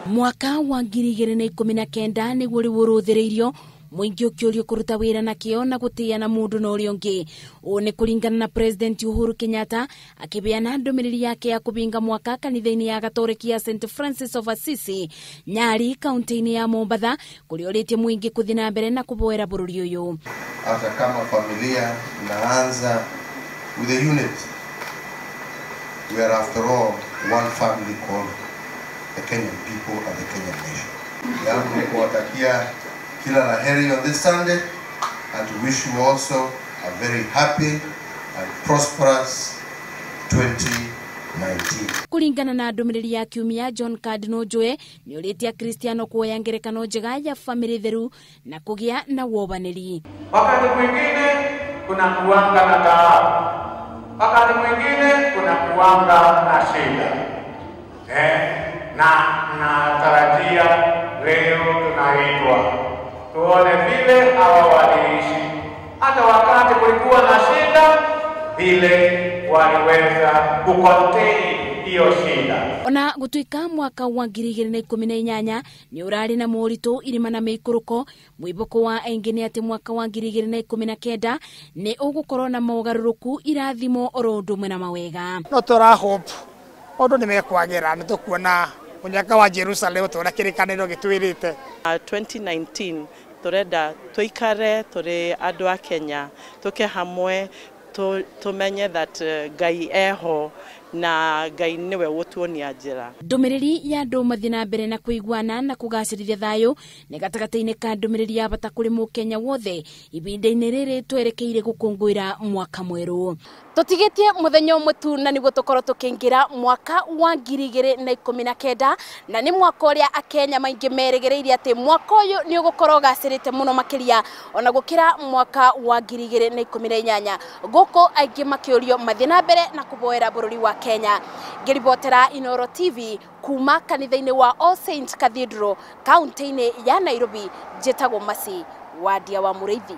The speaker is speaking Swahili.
Mwaka wa 2019 niguo riwuruthiriirio mwingi ukiorio kuruta wira na kio na gutiana mundu na uria ungi. Une kulingana na President Uhuru Kenyatta akibeana ndumiriri yake ya kubinga mwaka kanitha-ini ya Gatoreki ya St Francis of Assisi Nyari kaunti-ini ya Mombasa kurioritie mwingi kuthi na mbere na kuhoera bururi uyu. Hata kama familia inaanza with a unit, we are after all one family called the Kenyan people and the Kenyan nation. Yangu ni kuwatakia kila la heri on this Sunday and to wish you also a very happy and prosperous 2019. Kulingana na ndumiriri ya kiumia John Cardinal Joe ni uritie Kristiano kuoya ngerekano njega ya family theru na kugia na wobaniri. Wakati mwingine kuna kuanga na taabu, wakati mwingine kuna kuanga na shida. Na tarajia leo tunaitwa tuone vile hawa waliishi. Hata wakati kulikuwa na shida, vile waliweza kucontain hiyo shida. Ona gutuika mwaka wa 2018 ni urari na moritu irima na meikuruko, mwiboko wa engine ati mwaka wa 2019 ni ugukorwo na maugaruruku irathimo oro ndumwe na mawega. No tora hope ondo ni mekwagira ni tukuona munyaka wa Jerusalem tora kirikaniro gitwirite 2019 turenda tuikare turi andu a Kenya tuke hamwe tumenye that Ngai eho na Ngai niwe gutuonia njira. Ndumiriri ya andu mathina mbere na kuiguana na kugacirithia thayu ni gatagati-ini ka ndumiriri ya bata kuri Mukenya wothe ibinda-ini riri twerekeire gukungwira mwaka mweru. Tutigetie muthenya umwe tu na niguo tukorwo tukingira mwaka wa 2019 na ni mwaka uria Akenya maingi meregereirie ati mwaka uyu ni ugukorwo gacirite muno makiria ona gukira mwaka wa 2018 guko aingi makiorio mathina mbere na kuhoera bururi wa Kenya. Ngiribotera Inooro TV kuma kanitha-ini wa All Saints Cathedral kaunti-ini ya Nairobi, jetagwo Masi wadia wa Muriithi.